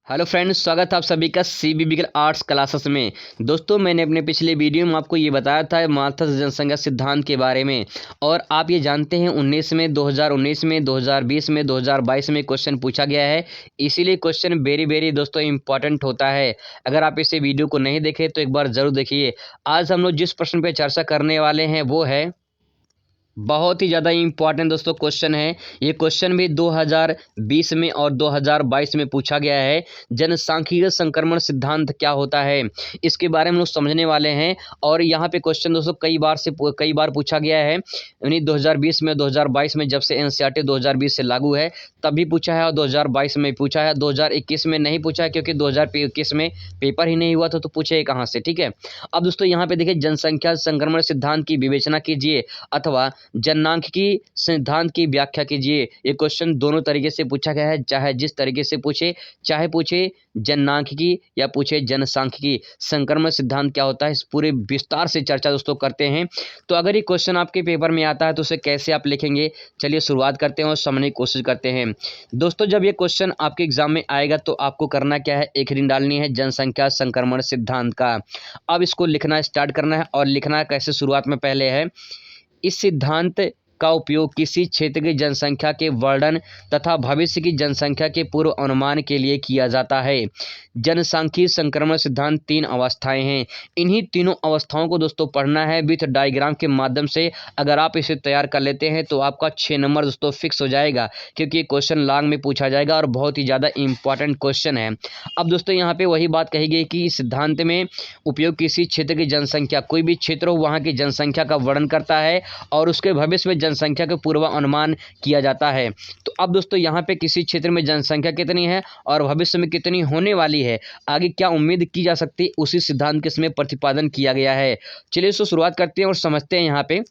Hello friends, स्वागत है आप सभी का सीबीबीएल आर्ट्स क्लासेस में। दोस्तों, मैंने अपने पिछले वीडियो में आपको ये बताया था माल्थस जनसंख्या सिद्धांत के बारे में। और आप ये जानते हैं 19 में 2019 में 2020 में 2022 में क्वेश्चन पूछा गया है। इसीलिए क्वेश्चन वेरी दोस्तों इंपॉर्टेंट होता है। अगर आप इसे वीडियो को नहीं देखे तो एक बार ज़रूर देखिए। आज हम लोग जिस प्रश्न पर चर्चा करने वाले हैं वो है बहुत ही ज़्यादा इम्पॉर्टेंट दोस्तों क्वेश्चन है। ये क्वेश्चन भी 2020 में और 2022 में पूछा गया है। जनसांख्यिकीय संक्रमण सिद्धांत क्या होता है, इसके बारे में लोग समझने वाले हैं। और यहाँ पे क्वेश्चन दोस्तों कई बार पूछा गया है। यानी 2020 में 2022 में जब से एनसीईआरटी 2020 से लागू है तभी पूछा है, और 2022 में पूछा है। 2021 में नहीं पूछा है क्योंकि 2021 में पेपर ही नहीं हुआ था, तो पूछे कहाँ से। ठीक है, अब दोस्तों यहाँ पे देखिए, जनसंख्या संक्रमण सिद्धांत की विवेचना कीजिए अथवा जननांख्यिकी सिद्धांत की व्याख्या कीजिए। ये क्वेश्चन दोनों तरीके से पूछा गया है, चाहे जिस तरीके से पूछे, चाहे पूछे जननांख्यिकी या पूछे जनसांख्यिकी। संक्रमण सिद्धांत क्या होता है, इस पूरे विस्तार से चर्चा दोस्तों करते हैं। तो अगर ये क्वेश्चन आपके पेपर में आता है तो उसे कैसे आप लिखेंगे, चलिए शुरुआत करते हैं और समझने की कोशिश करते हैं। दोस्तों, जब ये क्वेश्चन आपके एग्जाम में आएगा तो आपको करना क्या है, एक हेडिंग डालनी है जनसंख्या संक्रमण सिद्धांत का। अब इसको लिखना स्टार्ट करना है, और लिखना कैसे, शुरुआत में पहले है, इस सिद्धांत का उपयोग किसी क्षेत्र की जनसंख्या के वर्णन तथा भविष्य की जनसंख्या के पूर्व अनुमान के लिए किया जाता है। जनसांख्यिकीय संक्रमण सिद्धांत 3 अवस्थाएं हैं। इन्हीं तीनों अवस्थाओं को दोस्तों पढ़ना है विथ डायग्राम के माध्यम से। अगर आप इसे तैयार कर लेते हैं तो आपका 6 नंबर दोस्तों फिक्स हो जाएगा, क्योंकि ये क्वेश्चन लॉन्ग में पूछा जाएगा और बहुत ही ज़्यादा इंपॉर्टेंट क्वेश्चन है। अब दोस्तों यहाँ पे वही बात कही गई कि इस सिद्धांत में उपयोग किसी क्षेत्र की जनसंख्या, कोई भी क्षेत्र हो वहाँ की जनसंख्या का वर्णन करता है और उसके भविष्य में जनसंख्या का पूर्वानुमान किया जाता है। तो अब दोस्तों यहाँ पे किसी क्षेत्र में जनसंख्या कितनी है और भविष्य में कितनी होने वाली है, आगे क्या उम्मीद की जा सकती है, उसी सिद्धांत के इसमें प्रतिपादन किया गया है। चलिए इसको शुरुआत करते हैं और समझते हैं यहाँ पे।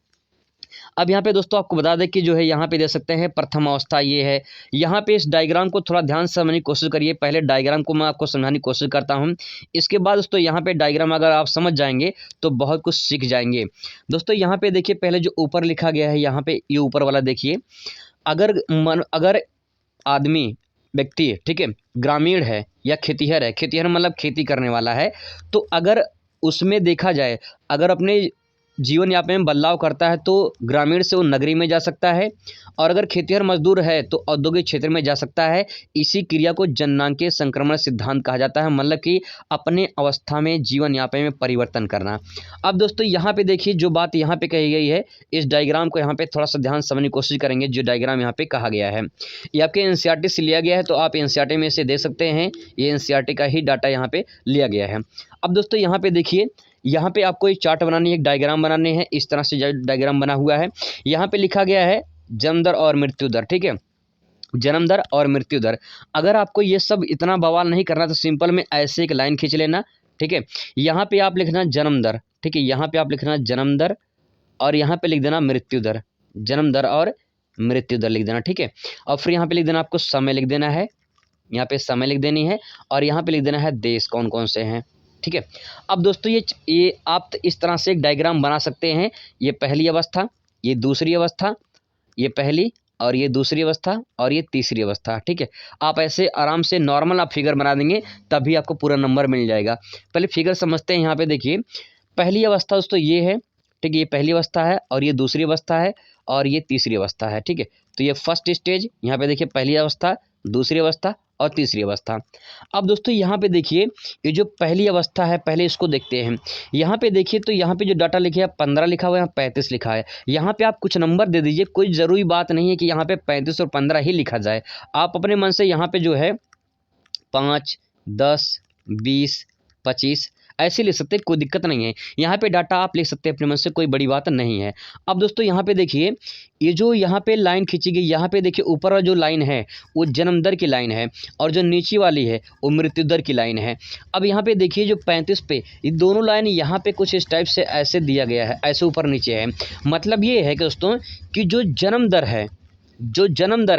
अब यहाँ पे दोस्तों आपको बता दें कि जो है यहाँ पे दे सकते हैं प्रथम अवस्था ये है। यहाँ पे इस डायग्राम को थोड़ा ध्यान से समझने की कोशिश करिए। पहले डायग्राम को मैं आपको समझाने की कोशिश करता हूँ, इसके बाद दोस्तों यहाँ पे डायग्राम अगर आप समझ जाएंगे तो बहुत कुछ सीख जाएंगे। दोस्तों यहाँ पे देखिए, पहले जो ऊपर लिखा गया है, यहाँ पे ये ऊपर वाला देखिए, अगर आदमी व्यक्ति, ठीक है, ग्रामीण है या खेतीहर है, खेतीहर मतलब खेती करने वाला है, तो अगर उसमें देखा जाए, अगर अपने जीवन यापन में बदलाव करता है तो ग्रामीण से वो नगरी में जा सकता है, और अगर खेतीहर मजदूर है तो औद्योगिक क्षेत्र में जा सकता है। इसी क्रिया को जननांकीय संक्रमण सिद्धांत कहा जाता है, मतलब कि अपने अवस्था में जीवन यापन में परिवर्तन करना। अब दोस्तों यहाँ पे देखिए, जो बात यहाँ पे कही गई है, इस डायग्राम को यहाँ पे थोड़ा सा ध्यान समझने की कोशिश करेंगे। जो डायग्राम यहाँ पे कहा गया है ये आपके एनसीईआरटी से लिया गया है, तो आप एनसीईआरटी में इसे दे सकते हैं। ये एनसीईआरटी का ही डाटा यहाँ पे लिया गया है। अब दोस्तों यहाँ पे देखिए, यहाँ पे आपको एक चार्ट बनानी है, एक डायग्राम बनाने हैं। इस तरह से डायग्राम बना हुआ है। यहाँ पे लिखा गया है जन्म दर और मृत्यु दर, ठीक है, जन्म दर और मृत्यु दर। अगर आपको ये सब इतना बवाल नहीं करना तो सिंपल में ऐसे एक लाइन खींच लेना, ठीक है। यहाँ पे आप लिखना जन्म दर, ठीक है, यहाँ पे आप लिखना जन्म दर, और यहाँ पे लिख देना मृत्यु दर, जन्म दर और मृत्यु दर लिख देना, ठीक है। और फिर यहाँ पे लिख देना, आपको समय लिख देना है, यहाँ पे समय लिख देनी है, और यहाँ पे लिख देना है देश कौन कौन से हैं, ठीक है। अब दोस्तों ये आप इस तरह से एक डायग्राम बना सकते हैं। ये पहली अवस्था, ये दूसरी अवस्था, ये पहली और ये दूसरी अवस्था, और ये तीसरी अवस्था, ठीक है। आप ऐसे आराम से नॉर्मल आप फिगर बना देंगे, तभी आपको पूरा नंबर मिल जाएगा। पहले फिगर समझते हैं। यहाँ पे देखिए, पहली अवस्था दोस्तों ये है, ठीक है, ये पहली अवस्था है, और ये दूसरी अवस्था है, और ये तीसरी अवस्था है, ठीक है। तो ये फर्स्ट स्टेज, यहाँ पे देखिए पहली अवस्था, दूसरी अवस्था और तीसरी अवस्था। अब दोस्तों यहाँ पे देखिए, ये जो पहली अवस्था है, पहले इसको देखते हैं। यहाँ पे देखिए, तो यहाँ पे जो डाटा लिखे है 15 लिखा हुआ है, यहाँ 35 लिखा है। यहाँ पे आप कुछ नंबर दे दीजिए, कोई ज़रूरी बात नहीं है कि यहाँ पे 35 और 15 ही लिखा जाए। आप अपने मन से यहाँ पे जो है 5, 10, 20, 25 ऐसे लिख सकते हैं, कोई दिक्कत नहीं है। यहाँ पे डाटा आप लिख सकते हैं अपने मन से, कोई बड़ी बात नहीं है। अब दोस्तों यहाँ पे देखिए, ये जो यहाँ पे लाइन खींची गई, यहाँ पे देखिए ऊपर जो लाइन है वो जन्म दर की लाइन है, और जो नीचे वाली है वो मृत्यु दर की लाइन है। अब यहाँ पे देखिए, जो 35 पे, ये दोनों लाइन यहाँ पे कुछ इस टाइप से ऐसे दिया गया है, ऐसे ऊपर नीचे है। मतलब ये है कि दोस्तों कि जो जन्म दर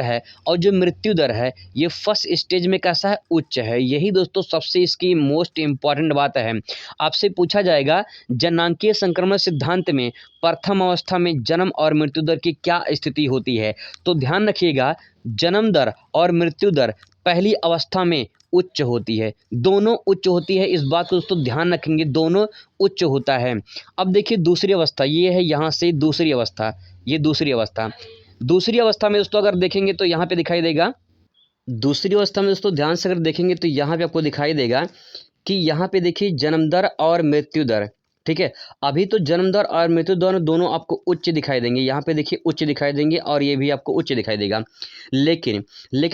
है और जो मृत्यु दर है, ये फर्स्ट स्टेज में कैसा है, उच्च है। यही दोस्तों सबसे इसकी मोस्ट इम्पॉर्टेंट बात है। आपसे पूछा जाएगा जननांकीय संक्रमण सिद्धांत में प्रथम अवस्था में जन्म और मृत्यु दर की क्या स्थिति होती है, तो ध्यान रखिएगा, जन्म दर और मृत्यु दर पहली अवस्था में उच्च होती है, दोनों उच्च होती है। इस बात को दोस्तों ध्यान रखेंगे, दोनों उच्च होता है। अब देखिए दूसरी अवस्था, ये है यहाँ से दूसरी अवस्था, ये दूसरी अवस्था। दूसरी अवस्था में दोस्तों अगर देखेंगे तो यहाँ पे दिखाई देगा, दूसरी अवस्था में दोस्तों ध्यान से अगर देखेंगे तो यहाँ पे आपको दिखाई देगा कि यहाँ पे देखिए जन्म दर और मृत्यु दर, ठीक है। अभी तो जन्म दर और मृत्यु दर दोनों आपको उच्च दिखाई देंगे, यहाँ पे देखिए उच्च दिखाई देंगे और ये भी आपको उच्च दिखाई देगा। लेकिन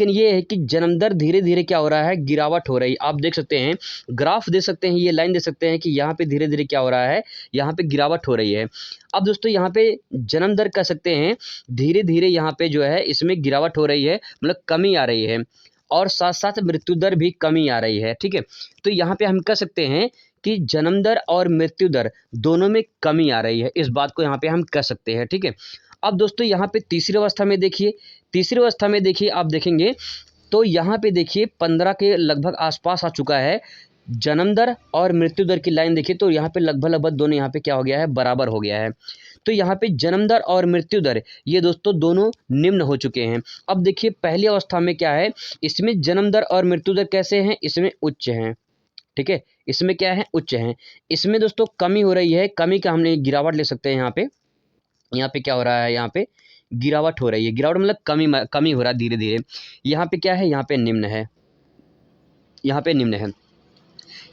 ये है कि जन्म दर धीरे धीरे क्या हो रहा है, गिरावट हो रही है। आप देख सकते हैं, ग्राफ दे सकते हैं, ये लाइन दे सकते हैं कि यहाँ पे धीरे धीरे क्या हो रहा है, यहाँ पे गिरावट हो रही है। अब दोस्तों यहाँ पे जन्म दर कह सकते हैं धीरे धीरे यहाँ पे जो है इसमें गिरावट हो रही है, मतलब कमी आ रही है, और साथ साथ मृत्यु दर भी कमी आ रही है, ठीक है। तो यहाँ पे हम कह सकते हैं कि जन्म दर और मृत्यु दर दोनों में कमी आ रही है, इस बात को यहाँ पे हम कह सकते हैं, ठीक है। अब दोस्तों यहाँ पे तीसरी अवस्था में देखिए, तीसरी अवस्था में देखिए आप देखेंगे तो यहाँ पे देखिए 15 के लगभग आसपास आ चुका है जन्म दर और मृत्यु दर की लाइन। देखिए तो यहाँ पे लगभग दोनों यहाँ पे क्या हो गया है, बराबर हो गया है। तो यहाँ पे जन्म दर और मृत्यु दर ये दोस्तों दोनों निम्न हो चुके हैं। अब देखिए पहली अवस्था में क्या है, इसमें जन्म दर और मृत्यु दर कैसे हैं, इसमें उच्च हैं, ठीक है। इसमें क्या है, उच्च हैं। इसमें दोस्तों कमी हो रही है, कमी का हमने गिरावट ले सकते हैं। यहाँ पे क्या हो रहा है, यहाँ पे गिरावट हो रही है, गिरावट मतलब कमी हो रहा है धीरे धीरे। यहाँ पे क्या है, यहाँ पे निम्न है, यहाँ पे निम्न है।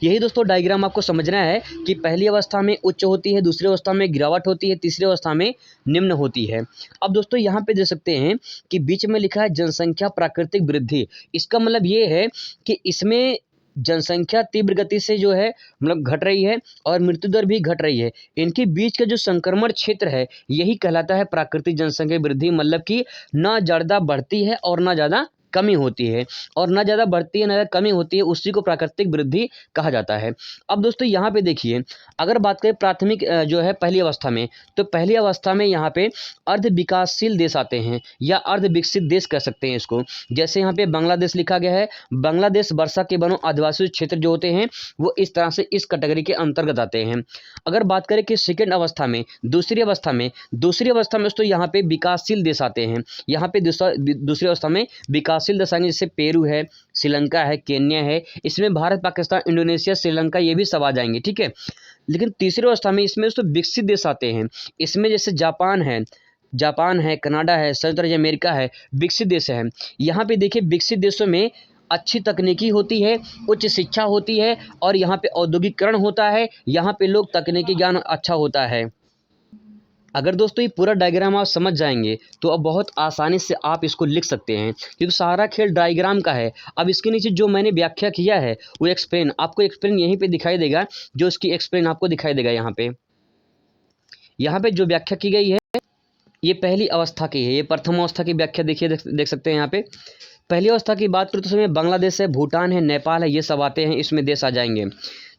यही दोस्तों डायग्राम आपको समझना है कि पहली अवस्था में उच्च होती है, दूसरी अवस्था में गिरावट होती है, तीसरी अवस्था में निम्न होती है। अब दोस्तों यहाँ पे देख सकते हैं कि बीच में लिखा है जनसंख्या प्राकृतिक वृद्धि। इसका मतलब ये है कि इसमें जनसंख्या तीव्र गति से जो है मतलब घट रही है और मृत्यु दर भी घट रही है। इनके बीच का जो संक्रमण क्षेत्र है यही कहलाता है प्राकृतिक जनसंख्या वृद्धि। मतलब कि ना ज़्यादा बढ़ती है और ना ज़्यादा कमी होती है, और ना ज़्यादा बढ़ती है ना ज़्यादा कमी होती है, उसी को प्राकृतिक वृद्धि कहा जाता है। अब दोस्तों यहाँ पे देखिए, अगर बात करें प्राथमिक जो है पहली अवस्था में, तो पहली अवस्था में यहाँ पे अर्ध विकासशील देश आते हैं या अर्ध विकसित देश कह सकते हैं इसको। जैसे यहाँ पे बांग्लादेश लिखा गया है, बांग्लादेश वर्षा के वनों आदिवासी क्षेत्र जो होते हैं वो इस तरह से इस कैटेगरी के अंतर्गत आते हैं। अगर बात करें कि सेकेंड अवस्था में, दूसरी अवस्था में दोस्तों यहाँ पे विकासशील देश आते हैं। यहाँ पे दूसरी अवस्था में विकासशील देश आएंगे, जैसे पेरू है, श्रीलंका है, केन्या है। इसमें भारत, पाकिस्तान, इंडोनेशिया, श्रीलंका ये भी सब आ जाएंगे, ठीक है। लेकिन तीसरी अवस्था में इसमें दोस्तों विकसित देश आते हैं। इसमें जैसे जापान है, कनाडा है, संयुक्त राज्य अमेरिका है, विकसित देश है। यहाँ पे देखिए विकसित देशों में अच्छी तकनीकी होती है, उच्च शिक्षा होती है, और यहाँ पे औद्योगिकरण होता है, यहाँ पे लोग तकनीकी ज्ञान अच्छा होता है। अगर दोस्तों ये पूरा डायग्राम आप समझ जाएंगे तो अब बहुत आसानी से आप इसको लिख सकते हैं, क्योंकि सारा खेल डायग्राम का है। अब इसके नीचे जो मैंने व्याख्या किया है वो एक्सप्लेन, आपको एक्सप्लेन यहीं पे दिखाई देगा, जो इसकी एक्सप्लेन आपको दिखाई देगा। यहाँ पे जो व्याख्या की गई है ये पहली अवस्था की है, ये प्रथम अवस्था की व्याख्या देखिए, देख सकते हैं। यहाँ पे पहली अवस्था की बात करें तो उसमें बांग्लादेश है, भूटान है, नेपाल है, ये सब आते हैं, इसमें देश आ जाएंगे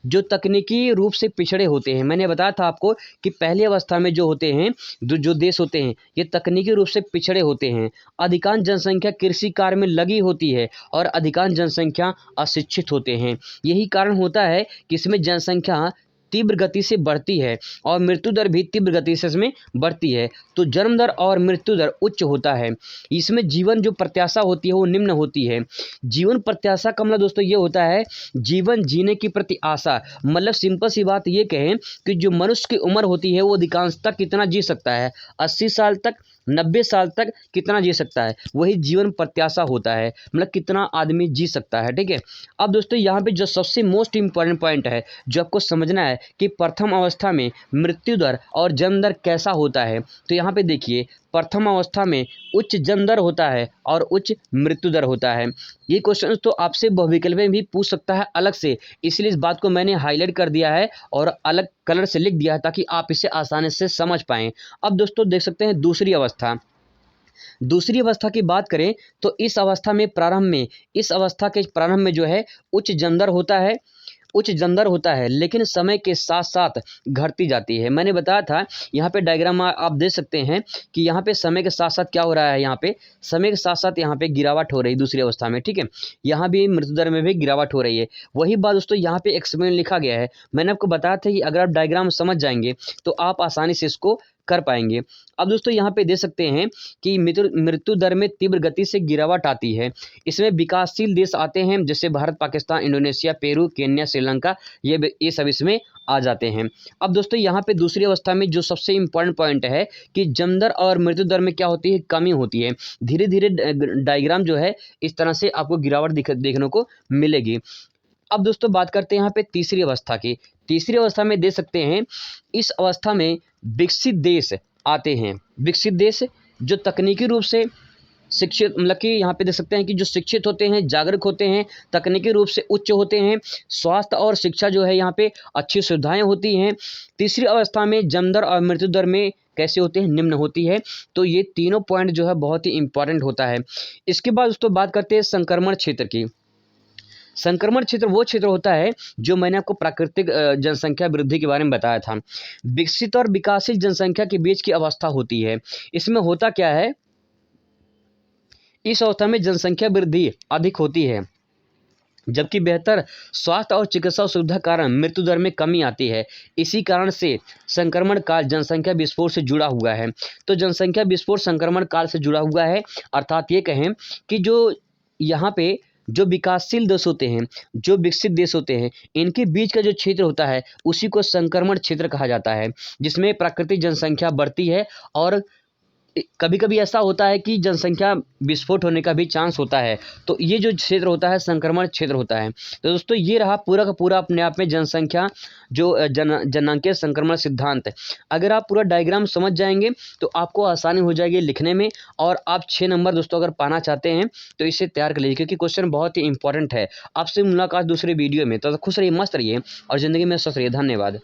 जो तकनीकी रूप से पिछड़े होते हैं। मैंने बताया था आपको कि पहली अवस्था में जो होते हैं, जो देश होते हैं, ये तकनीकी रूप से पिछड़े होते हैं। अधिकांश जनसंख्या कृषि कार्य में लगी होती है और अधिकांश जनसंख्या अशिक्षित होते हैं। यही कारण होता है कि इसमें जनसंख्या तीव्र गति से बढ़ती है और मृत्यु दर भी तीव्र गति से इसमें बढ़ती है। तो जन्म दर और मृत्यु दर उच्च होता है। इसमें जीवन जो प्रत्याशा होती है वो निम्न होती है। जीवन प्रत्याशा का मतलब दोस्तों ये होता है जीवन जीने की प्रति आशा। मतलब सिंपल सी बात ये कहें कि जो मनुष्य की उम्र होती है वो अधिकांशतः कितना जी सकता है, 80 साल तक, 90 साल तक कितना जी सकता है, वही जीवन प्रत्याशा होता है। मतलब कितना आदमी जी सकता है, ठीक है। अब दोस्तों यहाँ पे जो सबसे मोस्ट इम्पॉर्टेंट पॉइंट है जो आपको समझना है कि प्रथम अवस्था में मृत्यु दर और जन्म दर कैसा होता है। तो यहाँ पे देखिए प्रथम अवस्था में उच्च जन्म दर होता है और उच्च मृत्यु दर होता है। ये क्वेश्चन तो आपसे बहुविकल्प में भी पूछ सकता है अलग से, इसलिए इस बात को मैंने हाईलाइट कर दिया है और अलग कलर से लिख दिया है ताकि आप इसे आसानी से समझ पाएँ। अब दोस्तों देख सकते हैं दूसरी अवस्था की बात करें तो इस अवस्था के प्रारंभ में जो है उच्च जन्म दर होता है, लेकिन समय के साथ साथ घटती जाती है। मैंने बताया था यहाँ पे डायग्राम आप देख सकते हैं कि यहाँ पे समय के साथ साथ क्या हो रहा है, यहाँ पे समय के साथ साथ यहाँ पे गिरावट हो रही है दूसरी अवस्था में, ठीक है। यहाँ भी मृत्यु दर में भी गिरावट हो रही है। वही बात दोस्तों यहाँ पे एक्सप्लेन लिखा गया है। मैंने आपको बताया था कि अगर आप डायग्राम समझ जाएंगे तो आप आसानी से इसको कर पाएंगे। अब दोस्तों यहाँ पे देख सकते हैं कि मृत्यु दर में तीव्र गति से गिरावट आती है। इसमें विकासशील देश आते हैं जैसे Bharat, Pakistan, Indonesia, Peru, Kenya, Sri Lanka, ये सब इसमें आ जाते हैं। अब दोस्तों यहाँ पे दूसरी अवस्था में जो सबसे इम्पोर्टेंट पॉइंट है कि जन्म दर और मृत्यु दर में क्या होती है, कमी होती है। धीरे धीरे डायग्राम जो है इस तरह से आपको गिरावट देखने को मिलेगी। अब दोस्तों बात करते हैं यहाँ पे तीसरी अवस्था की। तीसरी अवस्था में देख सकते हैं इस अवस्था में विकसित देश आते हैं। विकसित देश जो तकनीकी रूप से शिक्षित, मतलब कि यहाँ पे देख सकते हैं कि जो शिक्षित होते हैं, जागरूक होते हैं, तकनीकी रूप से उच्च होते हैं, स्वास्थ्य और शिक्षा जो है यहाँ पे अच्छी सुविधाएं होती हैं। तीसरी अवस्था में जन्म दर और मृत्यु दर में कैसे होते हैं, निम्न होती है। तो ये तीनों पॉइंट जो है बहुत ही इंपॉर्टेंट होता है। इसके बाद दोस्तों बात करते हैं संक्रमण क्षेत्र की। संक्रमण क्षेत्र वो क्षेत्र होता है जो मैंने आपको प्राकृतिक जनसंख्या वृद्धि के बारे में बताया था। विकसित और विकासशील जनसंख्या के बीच की अवस्था होती है। इसमें होता क्या है, इस अवस्था में जनसंख्या वृद्धि अधिक होती है, जबकि बेहतर स्वास्थ्य और चिकित्सा सुविधा कारण मृत्यु दर में कमी आती है। इसी कारण से संक्रमण काल जनसंख्या विस्फोट से जुड़ा हुआ है। तो जनसंख्या विस्फोट संक्रमण काल से जुड़ा हुआ है, अर्थात ये कहें कि जो यहाँ पे जो विकासशील देश होते हैं, जो विकसित देश होते हैं, इनके बीच का जो क्षेत्र होता है उसी को संक्रमण क्षेत्र कहा जाता है, जिसमें प्राकृतिक जनसंख्या बढ़ती है और कभी कभी ऐसा होता है कि जनसंख्या विस्फोट होने का भी चांस होता है। तो ये जो क्षेत्र होता है संक्रमण क्षेत्र होता है। तो दोस्तों ये रहा पूरा का पूरा अपने आप में जनसंख्या जो जनांकीय संक्रमण सिद्धांत। अगर आप पूरा डायग्राम समझ जाएंगे तो आपको आसानी हो जाएगी लिखने में, और आप 6 नंबर दोस्तों अगर पाना चाहते हैं तो इसे तैयार कर लीजिए, क्योंकि क्वेश्चन बहुत ही इंपॉर्टेंट है। आपसे मुलाकात दूसरे वीडियो में, तो खुश रहिए, मस्त रहिए और ज़िंदगी में स्वस्थ रहिए। धन्यवाद।